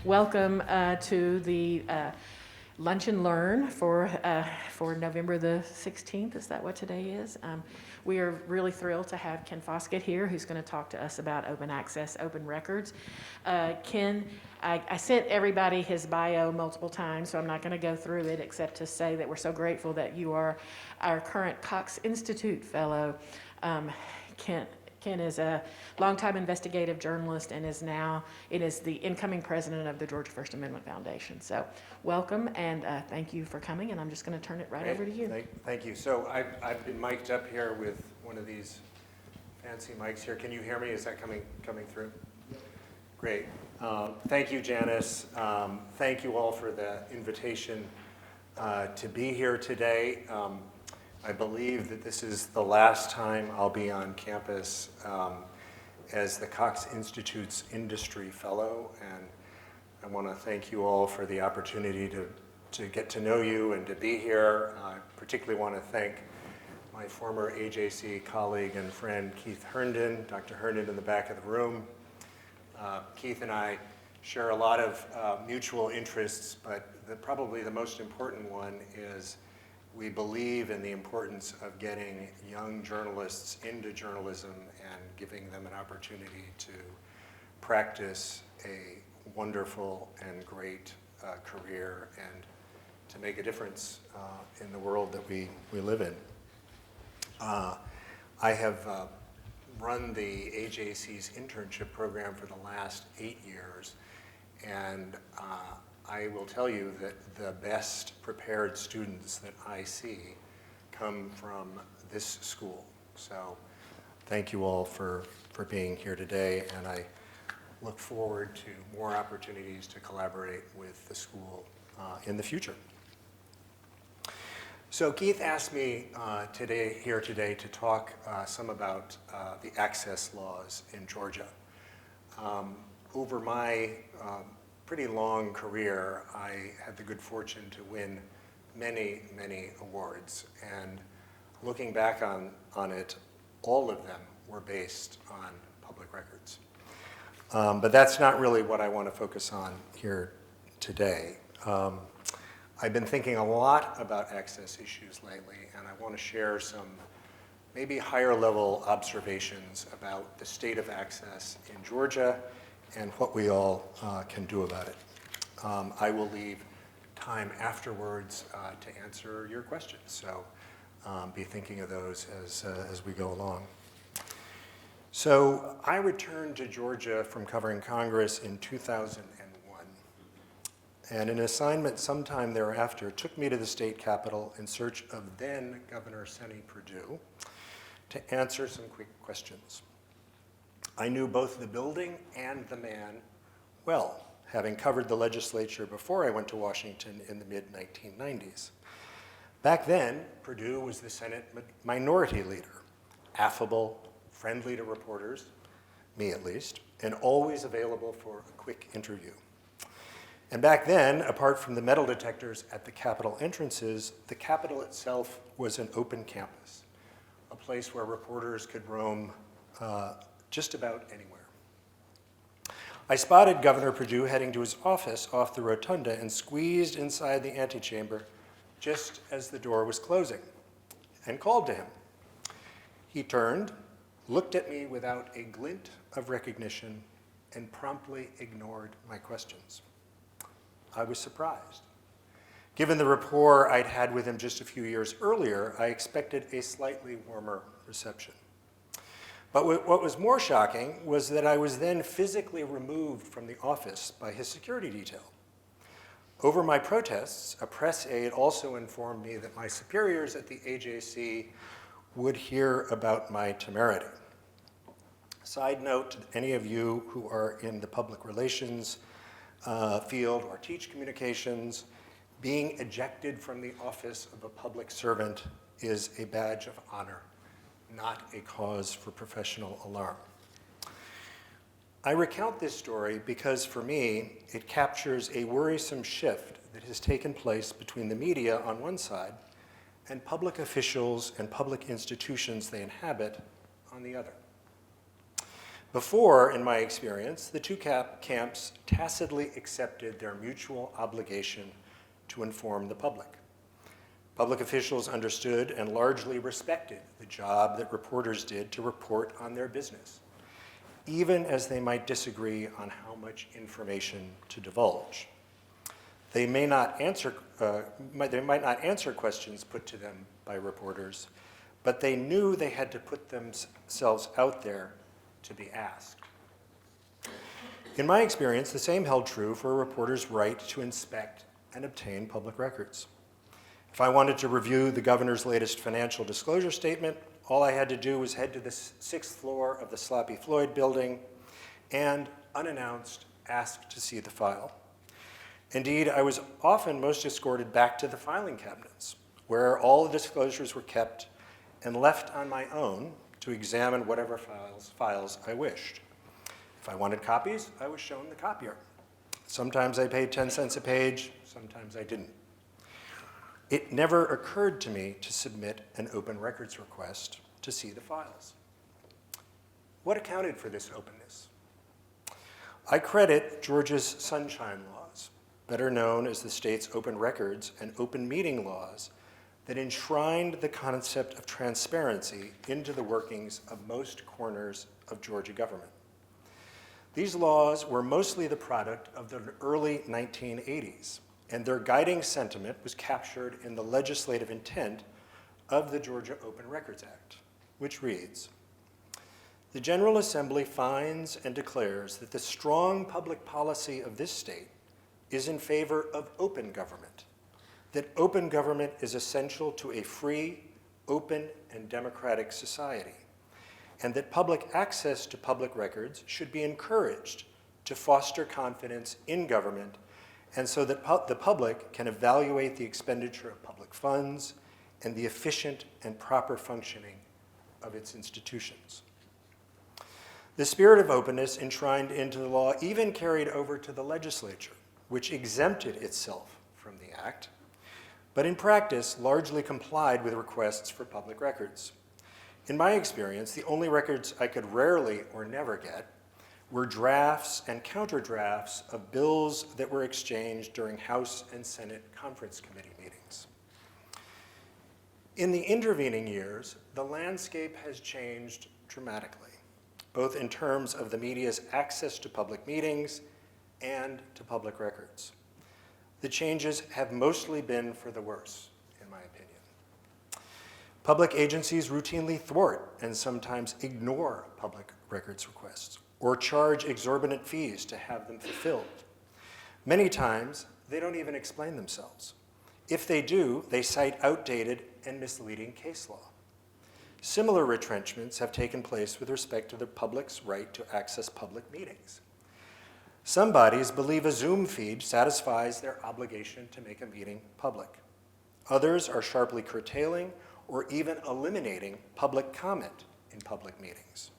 welcome to the Lunch and Learn for November the 16th. Is that what today is? We are really thrilled to have Ken Foskett here, who's going to talk to us about open access, open records. Ken, I sent everybody his bio multiple times, so I'm not going to go through it except to say that we're so grateful that you are our current Cox Institute Fellow. Ken is a longtime investigative journalist and is the incoming president of the Georgia First Amendment Foundation. So welcome and thank you for coming, and I'm just going to turn it right over to you. Thank you. So I've been mic'd up here with one of these fancy mics here. Can you hear me? Is that coming through? Great. Thank you, Janice. Thank you all for the invitation to be here today. I believe that this is the last time I'll be on campus as the Cox Institute's Industry Fellow, and I want to thank you all for the opportunity to get to know you and to be here. I particularly want to thank my former AJC colleague and friend Keith Herndon, Dr. Herndon in the back of the room. Keith and I share a lot of mutual interests, but probably the most important one is we believe in the importance of getting young journalists into journalism and giving them an opportunity to practice a wonderful and great career and to make a difference in the world that we live in. I have run the AJC's internship program for the last 8 years, and I will tell you that the best prepared students that I see come from this school. So thank you all for being here today, and I look forward to more opportunities to collaborate with the school in the future. So Keith asked me here today to talk some about the access laws in Georgia. Over my pretty long career, I had the good fortune to win many, many awards. And looking back on it, all of them were based on public records. But that's not really what I want to focus on here today. I've been thinking a lot about access issues lately, and I want to share some maybe higher level observations about the state of access in Georgia and what we all can do about it. I will leave time afterwards to answer your questions, so be thinking of those as we go along. So I returned to Georgia from covering Congress in 2001, and an assignment sometime thereafter took me to the state capitol in search of then Governor Sonny Perdue to answer some quick questions. I knew both the building and the man well, having covered the legislature before I went to Washington in the mid-1990s. Back then, Perdue was the Senate minority leader, affable, friendly to reporters, me at least, and always available for a quick interview. And back then, apart from the metal detectors at the Capitol entrances, the Capitol itself was an open campus, a place where reporters could roam just about anywhere. I spotted Governor Perdue heading to his office off the rotunda and squeezed inside the antechamber just as the door was closing and called to him. He turned, looked at me without a glint of recognition, and promptly ignored my questions. I was surprised. Given the rapport I'd had with him just a few years earlier, I expected a slightly warmer reception. But what was more shocking was that I was then physically removed from the office by his security detail. Over my protests, a press aide also informed me that my superiors at the AJC would hear about my temerity. Side note to any of you who are in the public relations field or teach communications, being ejected from the office of a public servant is a badge of honor, not a cause for professional alarm. I recount this story because for me, it captures a worrisome shift that has taken place between the media on one side and public officials and public institutions they inhabit on the other. Before, in my experience, the two camps tacitly accepted their mutual obligation to inform the public. Public officials understood and largely respected the job that reporters did to report on their business, even as they might disagree on how much information to divulge. They might not answer questions put to them by reporters, but they knew they had to put themselves out there to be asked. In my experience, the same held true for a reporter's right to inspect and obtain public records. If I wanted to review the governor's latest financial disclosure statement, all I had to do was head to the 6th floor of the Sloppy Floyd building and, unannounced, ask to see the file. Indeed, I was often most escorted back to the filing cabinets, where all the disclosures were kept and left on my own to examine whatever files I wished. If I wanted copies, I was shown the copier. Sometimes I paid 10 cents a page, sometimes I didn't. It never occurred to me to submit an open records request to see the files. What accounted for this openness? I credit Georgia's Sunshine Laws, better known as the state's open records and open meeting laws, that enshrined the concept of transparency into the workings of most corners of Georgia government. These laws were mostly the product of the early 1980s, and their guiding sentiment was captured in the legislative intent of the Georgia Open Records Act, which reads, "The General Assembly finds and declares that the strong public policy of this state is in favor of open government, that open government is essential to a free, open, and democratic society, and that public access to public records should be encouraged to foster confidence in government and so that the public can evaluate the expenditure of public funds and the efficient and proper functioning of its institutions." The spirit of openness enshrined into the law even carried over to the legislature, which exempted itself from the act, but in practice largely complied with requests for public records. In my experience, the only records I could rarely or never get were drafts and counter-drafts of bills that were exchanged during House and Senate conference committee meetings. In the intervening years, the landscape has changed dramatically, both in terms of the media's access to public meetings and to public records. The changes have mostly been for the worse, in my opinion. Public agencies routinely thwart and sometimes ignore public records requests or charge exorbitant fees to have them fulfilled. Many times, they don't even explain themselves. If they do, they cite outdated and misleading case law. Similar retrenchments have taken place with respect to the public's right to access public meetings. Some bodies believe a Zoom feed satisfies their obligation to make a meeting public. Others are sharply curtailing or even eliminating public comment in public meetings.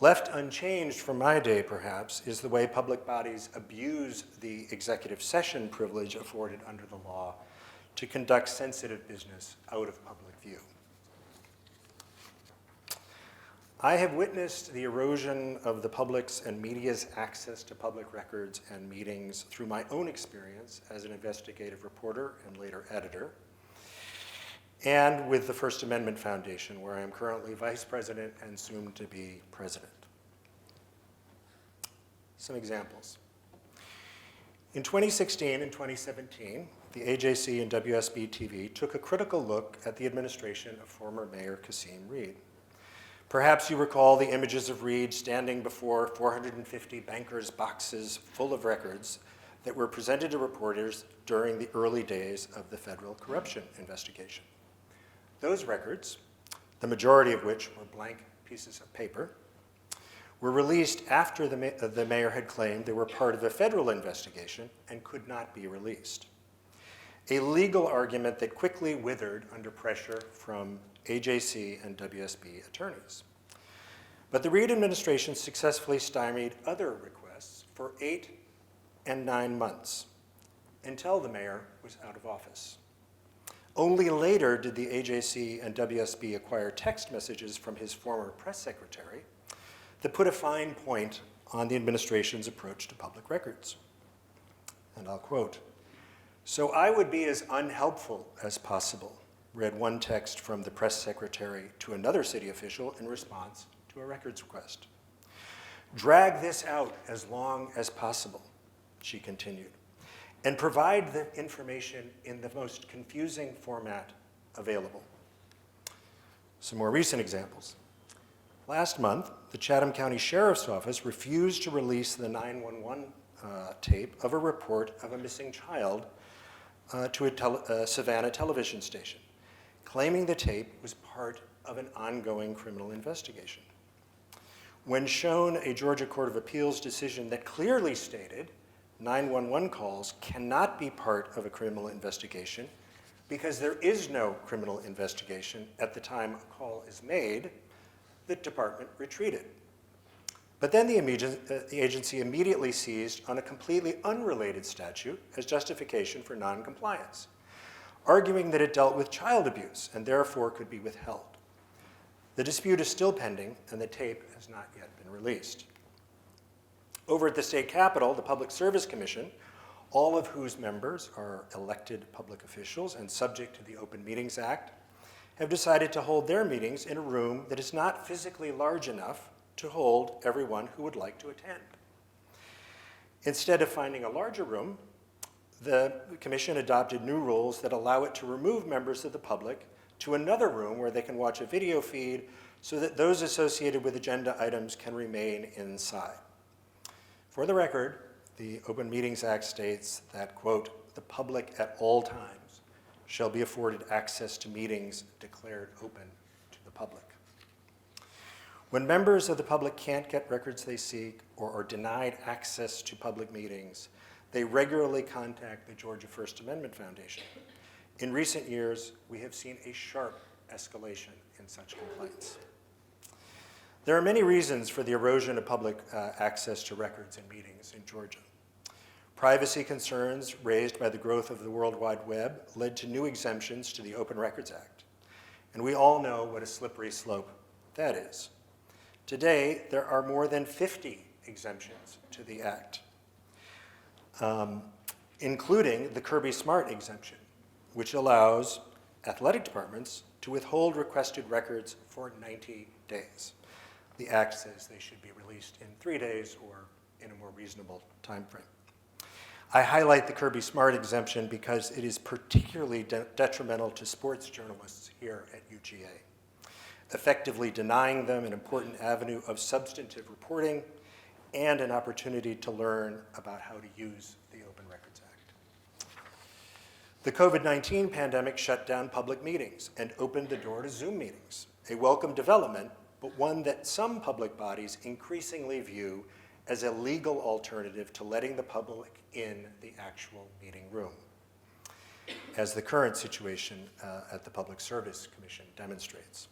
Left unchanged from my day, perhaps, is the way public bodies abuse the executive session privilege afforded under the law to conduct sensitive business out of public view. I have witnessed the erosion of the public's and media's access to public records and meetings through my own experience as an investigative reporter and later editor, and with the First Amendment Foundation, where I am currently vice president and soon to be president. Some examples. In 2016 and 2017, the AJC and WSB-TV took a critical look at the administration of former Mayor Kasim Reed. Perhaps you recall the images of Reed standing before 450 bankers' boxes full of records that were presented to reporters during the early days of the federal corruption investigation. Those records, the majority of which were blank pieces of paper, were released after the mayor had claimed they were part of a federal investigation and could not be released. A legal argument that quickly withered under pressure from AJC and WSB attorneys. But the Reed administration successfully stymied other requests for 8 and 9 months until the mayor was out of office. Only later did the AJC and WSB acquire text messages from his former press secretary that put a fine point on the administration's approach to public records. And I'll quote, "So I would be as unhelpful as possible," read one text from the press secretary to another city official in response to a records request. "Drag this out as long as possible," she continued, "and provide the information in the most confusing format available." Some more recent examples. Last month, the Chatham County Sheriff's Office refused to release the 911 tape of a report of a missing child to a Savannah television station, claiming the tape was part of an ongoing criminal investigation. When shown a Georgia Court of Appeals decision that clearly stated 911 calls cannot be part of a criminal investigation because there is no criminal investigation at the time a call is made, the department retreated. But then the agency immediately seized on a completely unrelated statute as justification for noncompliance, arguing that it dealt with child abuse and therefore could be withheld. The dispute is still pending, and the tape has not yet been released. Over at the state capitol, the Public Service Commission, all of whose members are elected public officials and subject to the Open Meetings Act, have decided to hold their meetings in a room that is not physically large enough to hold everyone who would like to attend. Instead of finding a larger room, the commission adopted new rules that allow it to remove members of the public to another room where they can watch a video feed so that those associated with agenda items can remain inside. For the record, the Open Meetings Act states that, quote, "the public at all times shall be afforded access to meetings declared open to the public." When members of the public can't get records they seek or are denied access to public meetings, they regularly contact the Georgia First Amendment Foundation. In recent years, we have seen a sharp escalation in such complaints. There are many reasons for the erosion of public access to records and meetings in Georgia. Privacy concerns raised by the growth of the World Wide Web led to new exemptions to the Open Records Act. And we all know what a slippery slope that is. Today, there are more than 50 exemptions to the Act, including the Kirby Smart exemption, which allows athletic departments to withhold requested records for 90 days. The Act says they should be released in 3 days or in a more reasonable time frame. I highlight the Kirby Smart exemption because it is particularly detrimental to sports journalists here at UGA, effectively denying them an important avenue of substantive reporting and an opportunity to learn about how to use the Open Records Act. The COVID-19 pandemic shut down public meetings and opened the door to Zoom meetings, a welcome development, but one that some public bodies increasingly view as a legal alternative to letting the public in the actual meeting room, as the current situation at the Public Service Commission demonstrates.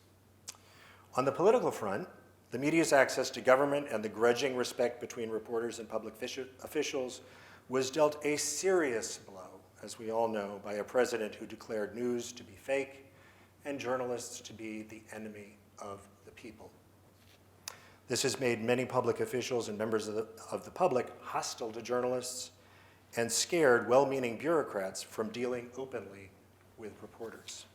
On the political front, the media's access to government and the grudging respect between reporters and public officials was dealt a serious blow, as we all know, by a president who declared news to be fake and journalists to be the enemy of the people. This has made many public officials and members of the public hostile to journalists and scared well-meaning bureaucrats from dealing openly with reporters.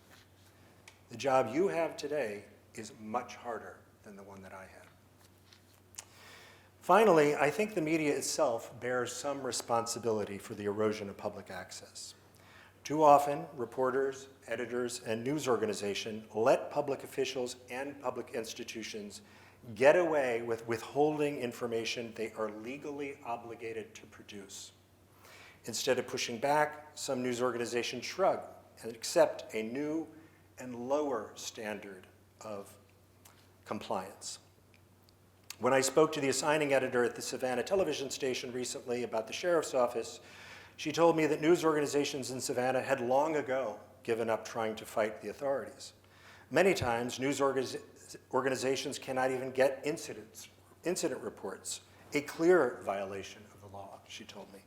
The job you have today is much harder than the one that I had. Finally, I think the media itself bears some responsibility for the erosion of public access. Too often, reporters, editors, and news organizations let public officials and public institutions get away with withholding information they are legally obligated to produce. Instead of pushing back, some news organizations shrug and accept a new and lower standard of compliance. When I spoke to the assigning editor at the Savannah television station recently about the sheriff's office, she told me that news organizations in Savannah had long ago given up trying to fight the authorities. Many times, news organizations cannot even get incident reports, a clear violation of the law, she told me.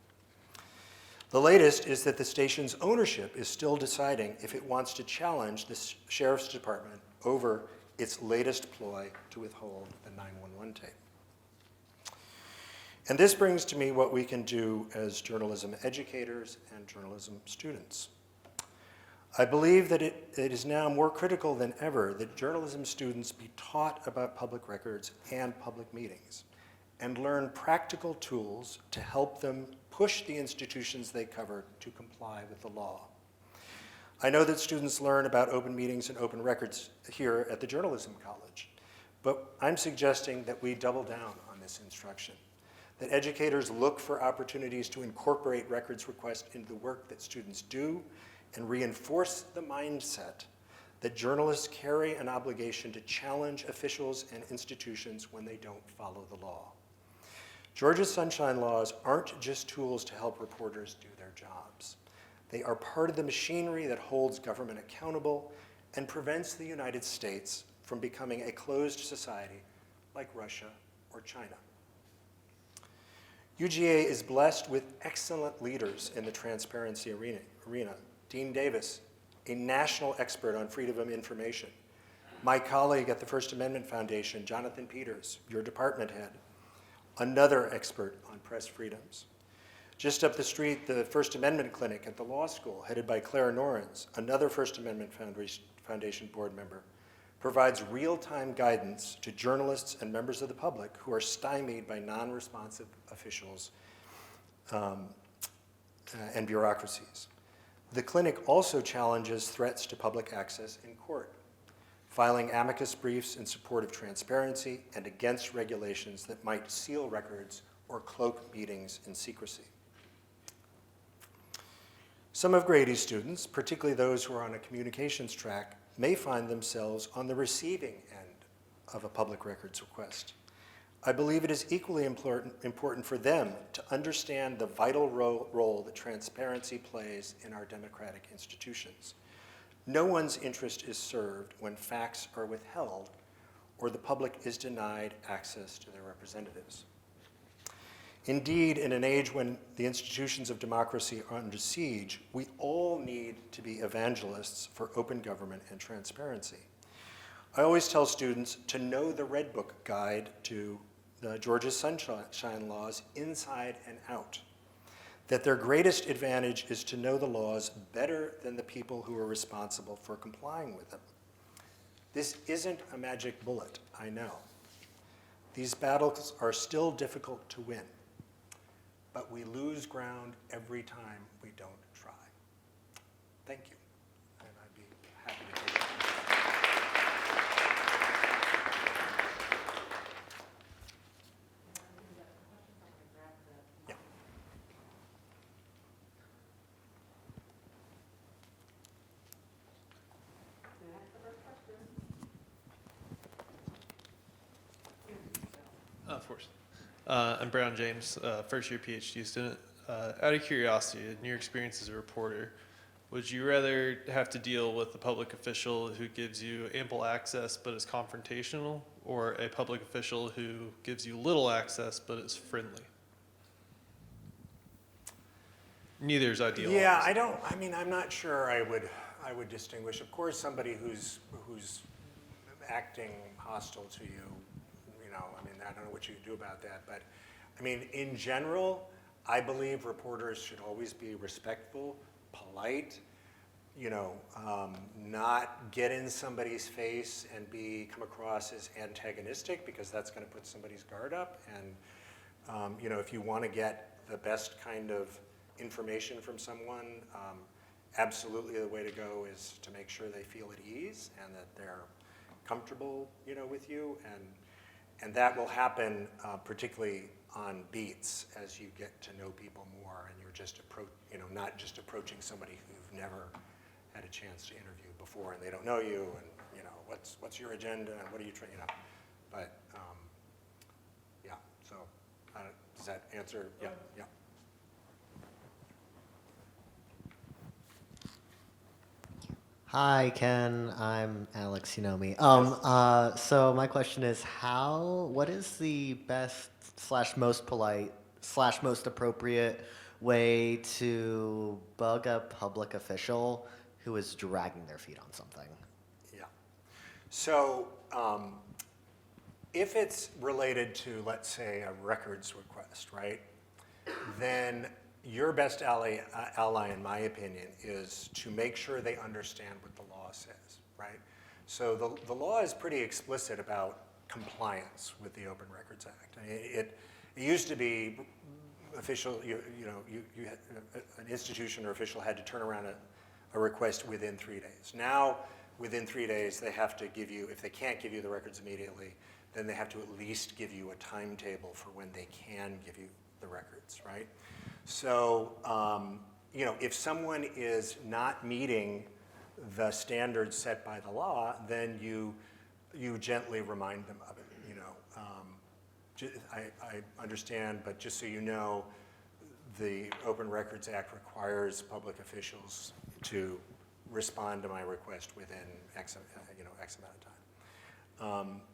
The latest is that the station's ownership is still deciding if it wants to challenge the sheriff's department over its latest ploy to withhold the 911 tape. And this brings to me what we can do as journalism educators and journalism students. I believe that it is now more critical than ever that journalism students be taught about public records and public meetings and learn practical tools to help them push the institutions they cover to comply with the law. I know that students learn about open meetings and open records here at the Journalism College, but I'm suggesting that we double down on this instruction, that educators look for opportunities to incorporate records requests into the work that students do and reinforce the mindset that journalists carry an obligation to challenge officials and institutions when they don't follow the law. Georgia's sunshine laws aren't just tools to help reporters do their jobs. They are part of the machinery that holds government accountable and prevents the United States from becoming a closed society like Russia or China. UGA is blessed with excellent leaders in the transparency arena. Dean Davis, a national expert on freedom of information. My colleague at the First Amendment Foundation, Jonathan Peters, your department head, another expert on press freedoms. Just up the street, the First Amendment Clinic at the law school, headed by Claire Norins, another First Amendment Foundation board member, provides real-time guidance to journalists and members of the public who are stymied by non-responsive officials and bureaucracies. The clinic also challenges threats to public access in court, filing amicus briefs in support of transparency and against regulations that might seal records or cloak meetings in secrecy. Some of Grady's students, particularly those who are on a communications track, may find themselves on the receiving end of a public records request. I believe it is equally important for them to understand the vital role that transparency plays in our democratic institutions. No one's interest is served when facts are withheld or the public is denied access to their representatives. Indeed, in an age when the institutions of democracy are under siege, we all need to be evangelists for open government and transparency. I always tell students to know the Red Book guide to Georgia's sunshine laws inside and out, that their greatest advantage is to know the laws better than the people who are responsible for complying with them. This isn't a magic bullet, I know. These battles are still difficult to win, but we lose ground every time we don't try. Thank you, and I'd be happy to take it. Yeah. Of course. I'm Brown James, first-year PhD student. Out of curiosity, in your experience as a reporter, would you rather have to deal with a public official who gives you ample access but is confrontational, or a public official who gives you little access but is friendly? Neither is ideal. Yeah, I'm not sure I would distinguish. Of course, somebody who's acting hostile to you, I don't know what you can do about that, but in general, I believe reporters should always be respectful, polite, not get in somebody's face and come across as antagonistic, because that's going to put somebody's guard up. And if you want to get the best kind of information from someone, absolutely the way to go is to make sure they feel at ease and that they're comfortable, with you, and that will happen particularly on beats as you get to know people more, and you're just not just approaching somebody who you've never had a chance to interview before, and they don't know you, and what's your agenda and what are you trying, But yeah, so does that answer? Yeah, yeah. Hi, Ken. I'm Alex. You know me. So my question is, what is the best / most polite / most appropriate way to bug a public official who is dragging their feet on something? Yeah. So If it's related to, let's say, a records request, right, then your best ally, in my opinion, is to make sure they understand what the law says, right? So the law is pretty explicit about compliance with the Open Records Act. I mean, it used to be official, an institution or official had to turn around a request within 3 days. Now, within 3 days, they have to give you, if they can't give you the records immediately, then they have to at least give you a timetable for when they can give you the records, right? So, if someone is not meeting the standards set by the law, then you gently remind them of it, I understand, but just so you know, the Open Records Act requires public officials to respond to my request within X amount of time.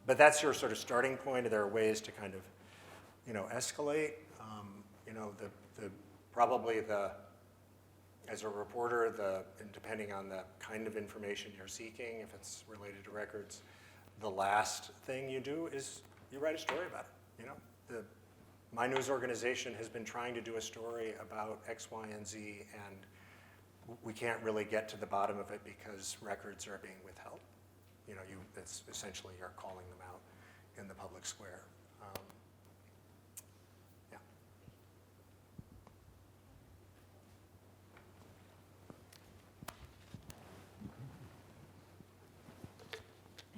But that's your sort of starting point. There are ways to kind of, escalate. Probably as a reporter, and depending on the kind of information you're seeking, if it's related to records, the last thing you do is you write a story about it. My news organization has been trying to do a story about X, Y, and Z, and we can't really get to the bottom of it because records are being withheld. It's essentially you're calling them out in the public square. Yeah.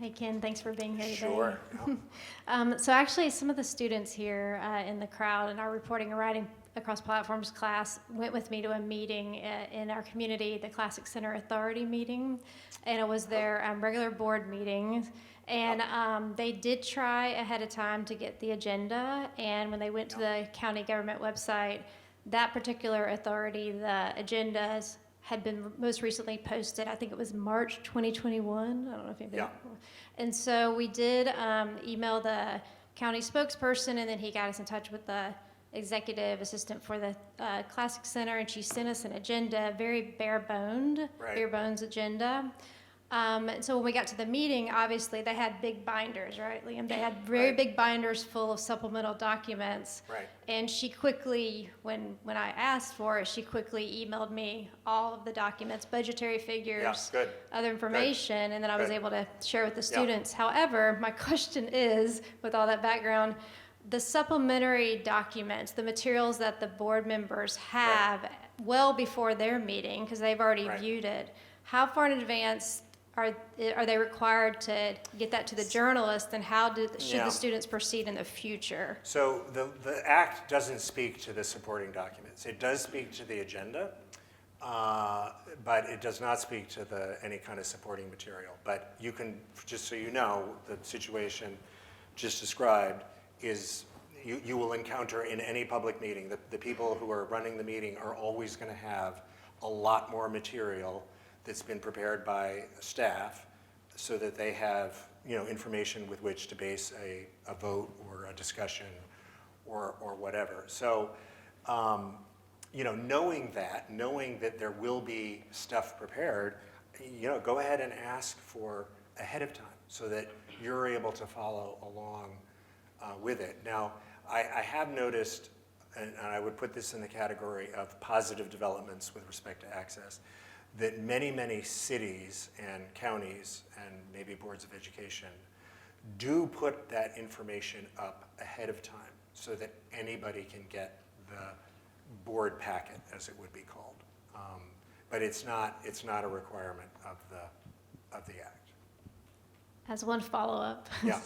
Hey, Ken, thanks for being here today. Sure. Yeah. So actually, some of the students here in the crowd in our reporting and writing across platforms class went with me to a meeting in our community, the Classic Center Authority meeting, and it was their regular board meeting. And they did try ahead of time to get the agenda, and when they went to the county government website, that particular authority, the agendas had been most recently posted. I think it was March 2021. I don't know if anybody. Yeah. And so we did email the county spokesperson, and then he got us in touch with the executive assistant for the Classic Center, and she sent us an agenda, very bare bones agenda. So when we got to the meeting, obviously they had big binders, right, Liam? They had very big binders full of supplemental documents. Right. And she quickly, when I asked for it, she quickly emailed me all of the documents, budgetary figures, Good. other information, and then I was Good. able to share with the students. However, my question is, with all that background, the supplementary documents, the materials that the board members have well before their meeting, because they've already viewed it, how far in advance are they required to get that to the journalist, and how should the students proceed in the future? So the act doesn't speak to the supporting documents. It does speak to the agenda, but it does not speak to any kind of supporting material. But you can, just so you know, the situation just described is you will encounter in any public meeting. The people who are running the meeting are always going to have a lot more material that's been prepared by staff so that they have information with which to base a vote or a discussion or whatever. So knowing that there will be stuff prepared, go ahead and ask for ahead of time so that you're able to follow along with it. Now, I have noticed, and I would put this in the category of positive developments with respect to access, that many cities and counties and maybe boards of education do put that information up ahead of time so that anybody can get the board packet, as it would be called. But it's not a requirement of the act. As one follow-up. Yeah.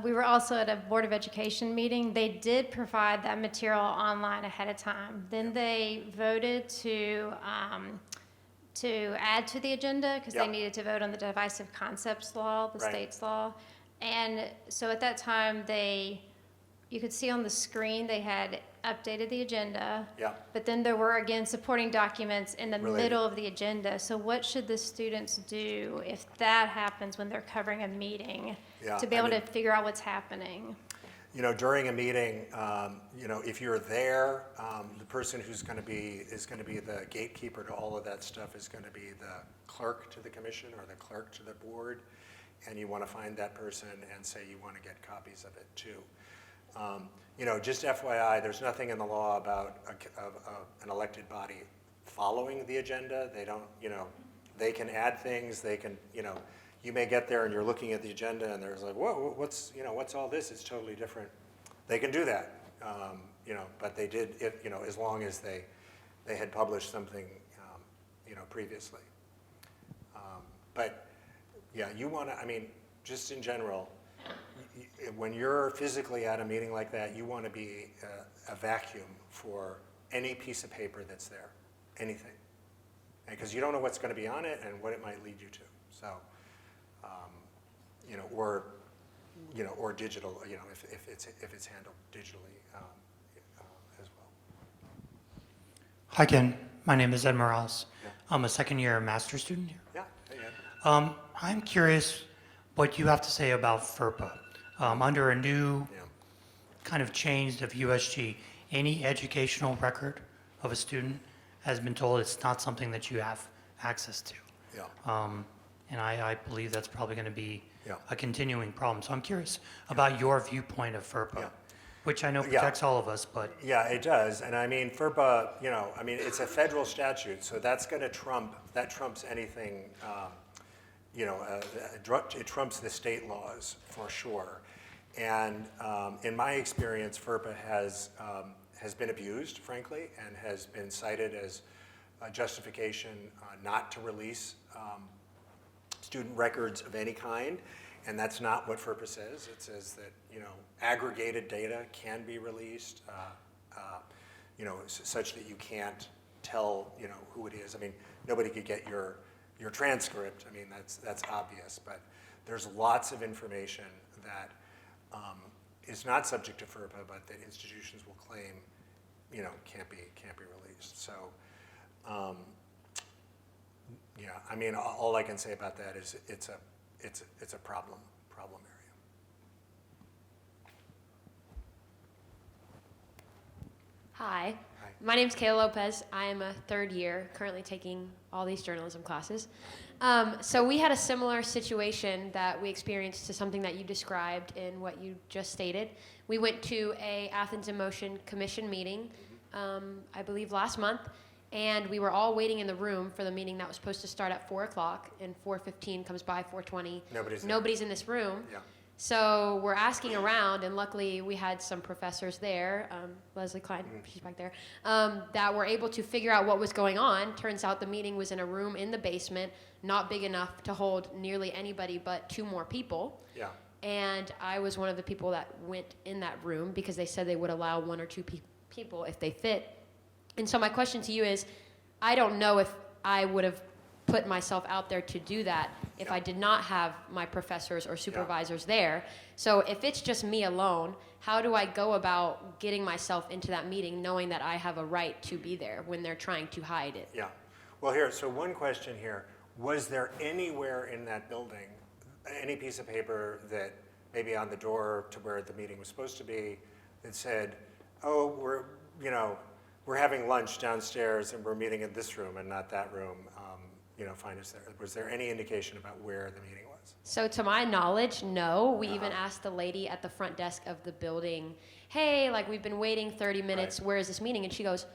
We were also at a Board of Education meeting. They did provide that material online ahead of time. Then they voted to add to the agenda because they needed to vote on the divisive concepts law, the state's law. And so at that time, you could see on the screen they had updated the agenda. Yeah. But then there were, again, supporting documents in the Related. middle of the agenda. So what should the students do if that happens when they're covering a meeting to be able to figure out what's happening? During a meeting, if you're there, the person is going to be the gatekeeper to all of that stuff is going to be the clerk to the commission or the clerk to the board. and you want to find that person and say you want to get copies of it too. Just FYI, there's nothing in the law about an elected body following the agenda. They don't, they can add things, they can, you may get there and you're looking at the agenda and there's like, whoa, what's all this? It's totally different. They can do that, but they did, as long as they had published something, previously. But yeah, you want to, just in general, when you're physically at a meeting like that, you want to be a vacuum for any piece of paper that's there, anything. Because you don't know what's going to be on it and what it might lead you to. So, or digital, if it's handled digitally as well. Hi, Ken. My name is Ed Morales. Yeah. I'm a second-year master's student here. Yeah. Hey, Ed. I'm curious what you have to say about FERPA. Under a new Yeah. kind of change of USG, any educational record of a student has been told it's not something that you have access to. Yeah. And I believe that's probably going to be Yeah. a continuing problem. So I'm curious about your viewpoint of FERPA, Yeah. which I know Yeah. protects all of us, but Yeah, it does. And FERPA, it's a federal statute, so that's going to trumps anything, it trumps the state laws for sure. And in my experience, FERPA has been abused, frankly, and has been cited as a justification not to release student records of any kind. And that's not what FERPA says. It says that, aggregated data can be released, such that you can't tell, who it is. Nobody could get your transcript. That's obvious. But there's lots of information that is not subject to FERPA, but that institutions will claim, can't be released. So, all I can say about that is it's a problem area. Hi, Hi. my name's Kayla Lopez. I am a third year, currently taking all these journalism classes. So we had a similar situation that we experienced to something that you described in what you just stated. We went to a Athens in Motion Commission meeting, I believe last month, and we were all waiting in the room for the meeting that was supposed to start at 4 o'clock, and 4:15 comes by, 4:20. Nobody's in this room. Yeah. So we're asking around, and luckily we had some professors there, Leslie Klein, she's back there, that were able to figure out what was going on. Turns out the meeting was in a room in the basement, not big enough to hold nearly anybody but 2 more people. Yeah. And I was one of the people that went in that room because they said they would allow 1 or 2 people if they fit. And so my question to you is, I don't know if I would have put myself out there to do that if I did not have my professors or supervisors there. So if it's just me alone, how do I go about getting myself into that meeting knowing that I have a right to be there when they're trying to hide it? Yeah. Well, so one question here. Was there anywhere in that building, any piece of paper that maybe on the door to where the meeting was supposed to be that said, oh, we're having lunch downstairs and we're meeting in this room and not that room, find us there. Was there any indication about where the meeting was? So to my knowledge, no. We even asked the lady at the front desk of the building, hey, we've been waiting 30 minutes, Right. where is this meeting? And she goes,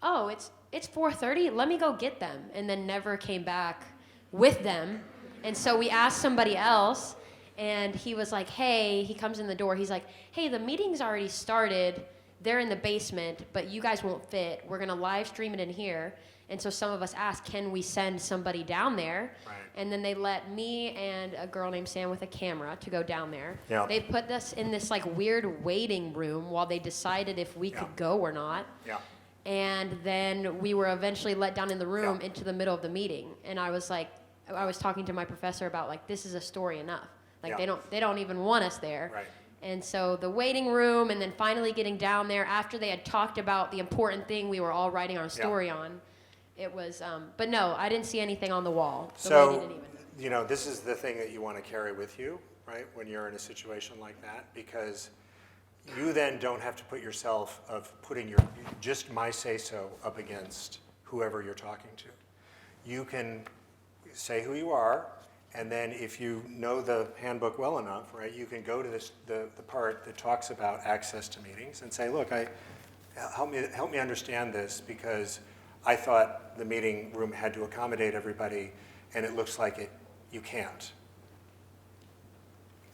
oh, it's 4:30, let me go get them. And then never came back with them. And so we asked somebody else, and he was like, hey, he comes in the door, he's like, hey, the meeting's already started. They're in the basement, but you guys won't fit. We're gonna live stream it in here. And so some of us asked, can we send somebody down there? Right. And then they let me and a girl named Sam with a camera to go down there. Yeah. They put us in this weird waiting room while they decided if we could go or not. Yeah. And then we were eventually let down in the room Yeah. into the middle of the meeting. And I was talking to my professor about this is a story enough. Yeah. They don't even want us there. Right. And so the waiting room and then finally getting down there after they had talked about the important thing we were all writing our story on. It was, but no, I didn't see anything on the wall. The lady So, didn't even. this is the thing that you want to carry with you, right, when you're in a situation like that, because you then don't have to put yourself of putting just my say-so up against whoever you're talking to. You can say who you are And then if you know the handbook well enough, right, you can go to the part that talks about access to meetings and say, look, help me understand this, because I thought the meeting room had to accommodate everybody, and it looks like you can't.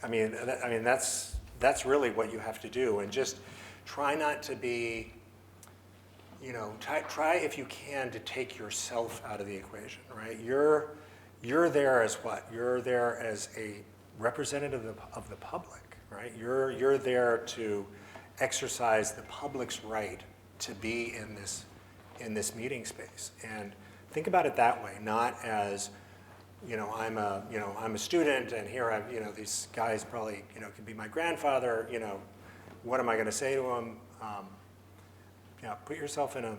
I mean, that's really what you have to do, and just try not to be, try if you can to take yourself out of the equation, right? You're there as what? You're there as a representative of the public, right? You're there to exercise the public's right to be in this meeting space. And think about it that way, not as, I'm a student, and here these guys probably, could be my grandfather, what am I going to say to them? Put yourself in a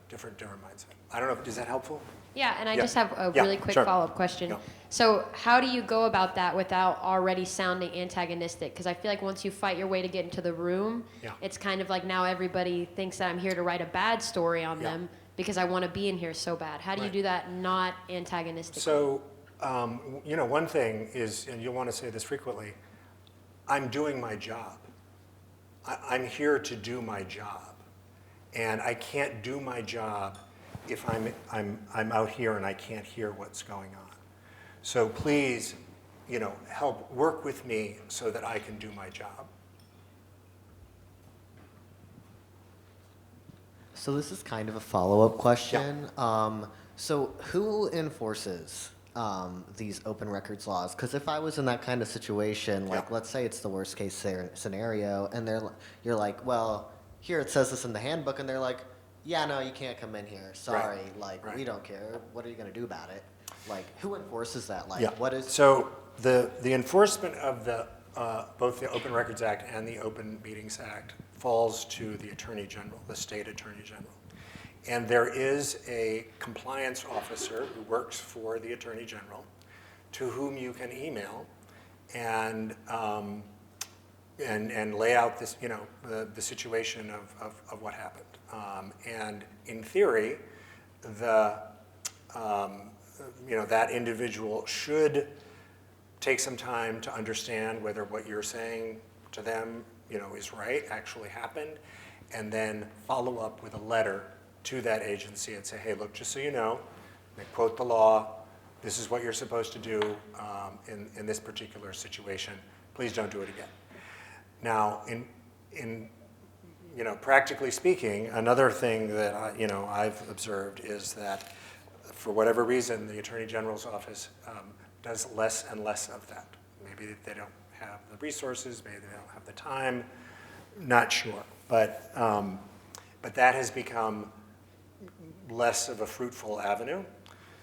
different mindset. I don't know, is that helpful? Yeah, and I Yeah. just have a Yeah, really quick sure. follow-up question. Yeah. So how do you go about that without already sounding antagonistic? Because I feel like once you fight your way to get into the room, Yeah. it's kind of like now everybody thinks that I'm here to write a bad story on Yeah. them because I want to be in here so bad. How do you Right. do that not antagonistic? So, one thing is, and you'll want to say this frequently, I'm doing my job. I'm here to do my job. And I can't do my job if I'm out here and I can't hear what's going on. So please, help work with me so that I can do my job. So this is kind of a follow-up question. So who enforces these open records laws? Because if I was in that kind of situation, like let's say it's the worst case scenario, and you're like, well, here it says this in the handbook, and they're like, yeah, no, you can't come in here. Sorry, Right. we don't care. What are you going to do about it? Like, who enforces that? Like, Yeah. what is? So the enforcement of both the Open Records Act and the Open Meetings Act falls to the Attorney General, the state Attorney General. And there is a compliance officer who works for the Attorney General to whom you can email and lay out this, the situation of what happened. And in theory, that individual should take some time to understand whether what you're saying to them, is right, actually happened, and then follow up with a letter to that agency and say, hey, look, just so you know, I quote the law, this is what you're supposed to do in this particular situation. Please don't do it again. Now, in practically speaking, another thing that I've observed is that for whatever reason, the Attorney General's office does less and less of that. Maybe they don't have the resources, maybe they don't have the time, not sure. But that has become less of a fruitful avenue.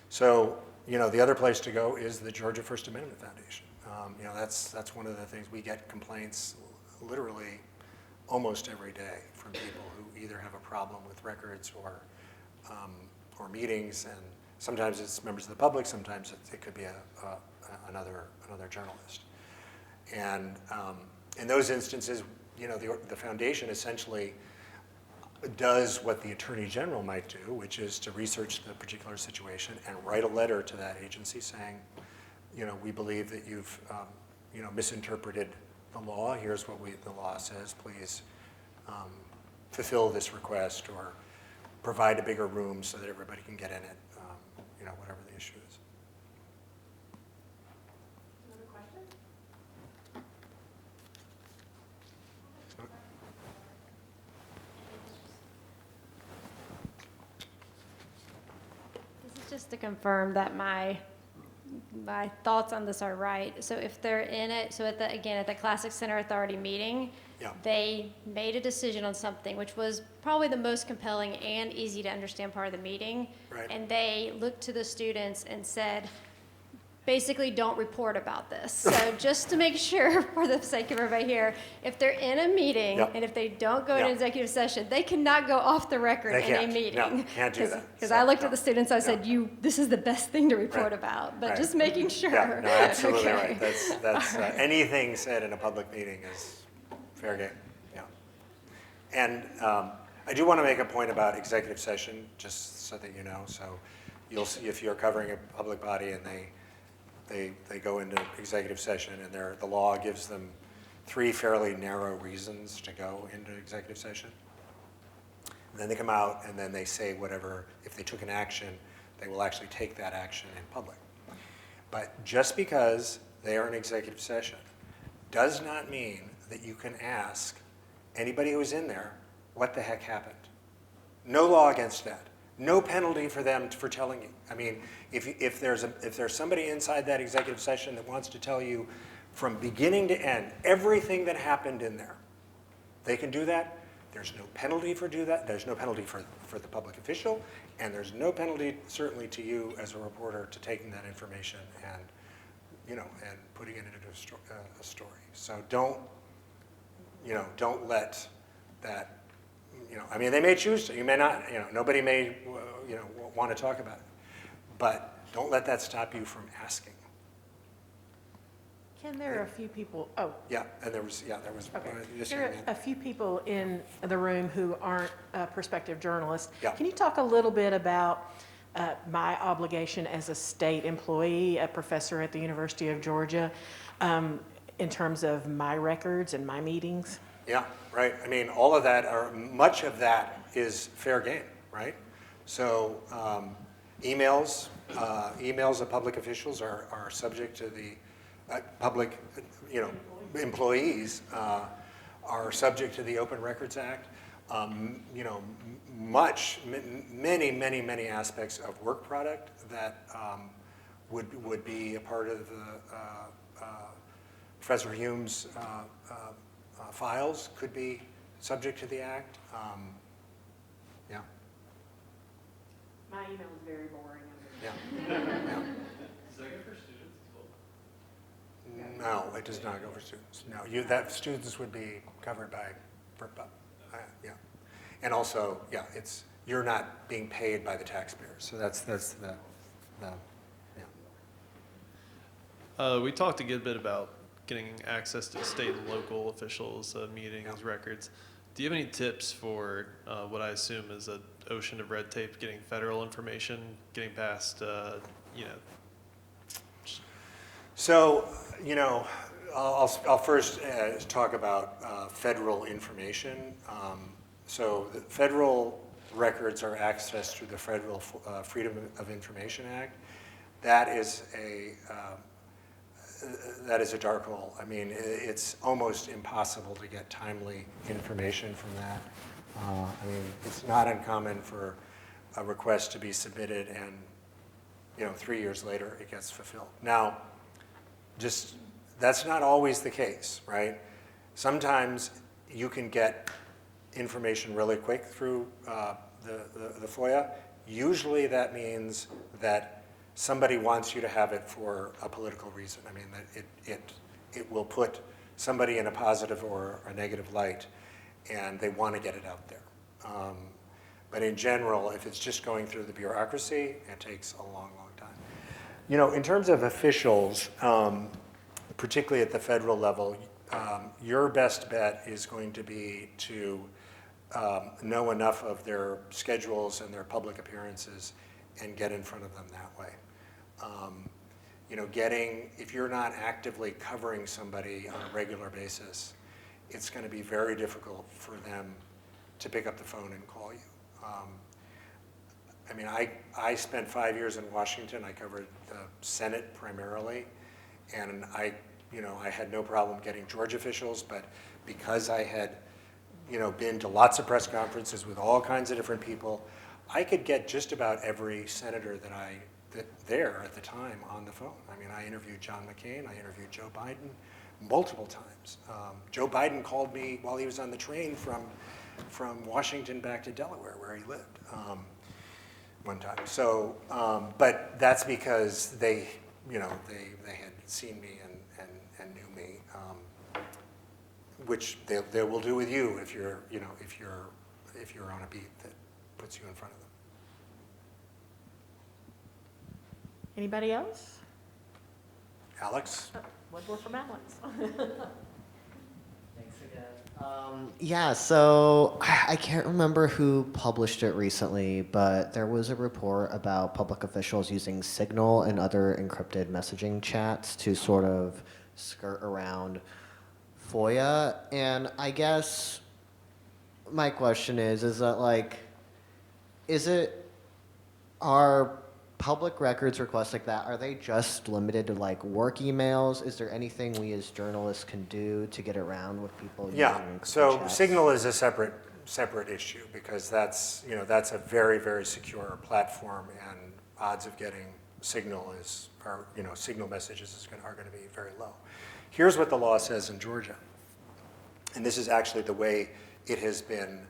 So, the other place to go is the Georgia First Amendment Foundation. That's one of the things. We get complaints literally almost every day from people who either have a problem with records or meetings, and sometimes it's members of the public, sometimes it could be another journalist. And in those instances, the foundation essentially does what the Attorney General might do, which is to research the particular situation and write a letter to that agency saying, we believe that you've misinterpreted the law. Here's what the law says. Please fulfill this request or provide a bigger room so that everybody can get in it, whatever the issue is. Another question? This is just to confirm that my thoughts on this are right. So if they're in it, so at the Classic Center Authority meeting, Yeah. they made a decision on something, which was probably the most compelling and easy to understand part of the meeting. Right. And they looked to the students and said, basically, don't report about this. So just to make sure, for the sake of everybody here, if they're in a meeting Yep. and if they don't go into Yep. executive session, they cannot go off the record They in a can't. meeting. No, can't do that. Because So, I looked no. at the students, I said, this is the best thing to report Right. about, but Right. just making sure. Yeah, no, absolutely Okay. right. That's anything said in a public meeting is fair game. Yeah. And I do want to make a point about executive session, just so that you know. So you'll see if you're covering a public body and they go into executive session and the law gives them 3 fairly narrow reasons to go into executive session. And then they come out and then they say whatever, if they took an action, they will actually take that action in public. But just because they are in executive session does not mean that you can ask anybody who's in there what the heck happened. No law against that. No penalty for them for telling you. I mean, if there's somebody inside that executive session that wants to tell you from beginning to end everything that happened in there, they can do that. There's no penalty for do that. There's no penalty for the public official, and there's no penalty certainly to you as a reporter to taking that information and and putting it into a story. So don't let that. I mean, they may choose to. You may not. Nobody may want to talk about it, but don't let that stop you from asking. Ken, there are a few people, oh, Yeah, and there was okay. just There are a few people in the room who aren't prospective journalists. Yeah. Can you talk a little bit about my obligation as a state employee, a professor at the University of Georgia, in terms of my records and my meetings? Yeah, right. I mean, all of that, or much of that, is fair game, right? So emails of public officials are subject to the public, employees are subject to the Open Records Act. Many aspects of work product that would be a part of Professor Hume's files could be subject to the act. Yeah. My email is very boring. Yeah. Yeah. Is that good for students as No, well? it does not go for students. No, students would be covered by FERPA. Yeah, and also, yeah, you're not being paid by the taxpayers. So that's the yeah. We talked a good bit about getting access to state and local officials, meetings, records. Do you have any tips for what I assume is an ocean of red tape, getting federal information, getting past, So, I'll first talk about federal information. So the federal records are accessed through the Federal Freedom of Information Act. That is a dark hole. I mean, it's almost impossible to get timely information from that. I mean, it's not uncommon for a request to be submitted and, 3 years later it gets fulfilled. Now, that's not always the case, right? Sometimes you can get information really quick through the FOIA. Usually that means that somebody wants you to have it for a political reason. I mean, that it will put somebody in a positive or a negative light, and they want to get it out there. But in general, if it's just going through the bureaucracy, it takes a long time. In terms of officials, particularly at the federal level, your best bet is going to be to know enough of their schedules and their public appearances and get in front of them that way. If you're not actively covering somebody on a regular basis, it's going to be very difficult for them to pick up the phone and call you. I mean, I spent 5 years in Washington. I covered the Senate primarily, and I had no problem getting Georgia officials, but because I had, been to lots of press conferences with all kinds of different people, I could get just about every senator that there at the time on the phone. I mean, I interviewed John McCain, I interviewed Joe Biden multiple times. Joe Biden called me while he was on the train from Washington back to Delaware, where he lived, one time. So, but that's because they had seen me and knew me, which they will do with you if you're on a beat that puts you in front of them. Anybody else? Alex? One more from Alex. Thanks again. Yeah, so I can't remember who published it recently, but there was a report about public officials using Signal and other encrypted messaging chats to sort of skirt around FOIA. And I guess my question is that like, is it, are public records requests like that, are they just limited to like work emails? Is there anything we as journalists can do to get around with people Yeah, using encrypted so chats? Signal is a separate issue because that's, that's a very, very secure platform, and odds of getting Signal Signal messages are going to be very low. Here's what the law says in Georgia, and this is actually the way it has been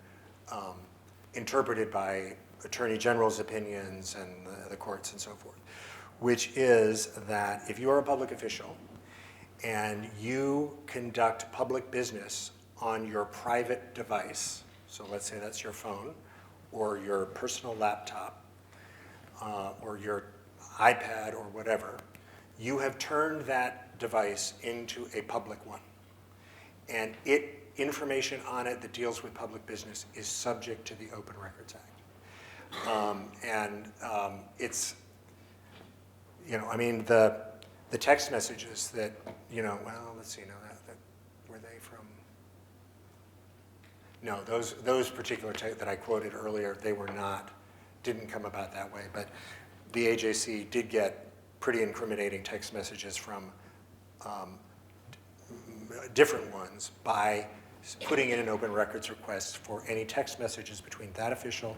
interpreted by attorney general's opinions and the courts and so forth, which is that if you are a public official and you conduct public business on your private device, so let's say that's your phone or your personal laptop or your iPad or whatever, you have turned that device into a public one. And information on it that deals with public business is subject to the Open Records Act. It's, the text messages that, well, let's see, were they from? No, those particular that I quoted earlier, didn't come about that way, but the AJC did get pretty incriminating text messages from different ones by putting in an open records request for any text messages between that official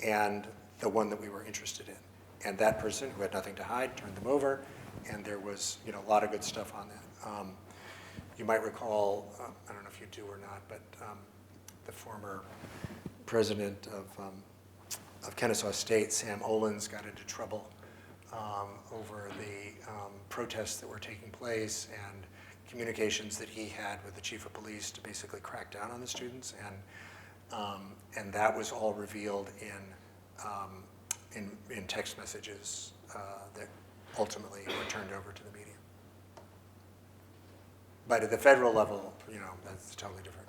and the one that we were interested in. And that person, who had nothing to hide, turned them over, and there was a lot of good stuff on that. You might recall, I don't know if you do or not, but the former president of Kennesaw State, Sam Olens, got into trouble over the protests that were taking place and communications that he had with the chief of police to basically crack down on the students, and that was all revealed in text messages that ultimately were turned over to the media. But at the federal level, that's totally different.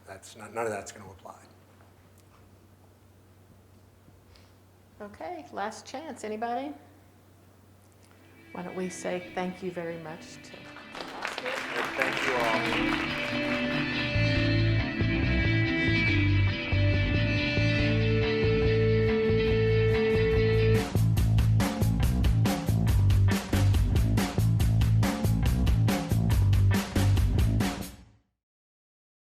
None of that's going to apply. Okay, last chance. Anybody? Why don't we say thank you very much to Foskett. Thank you all.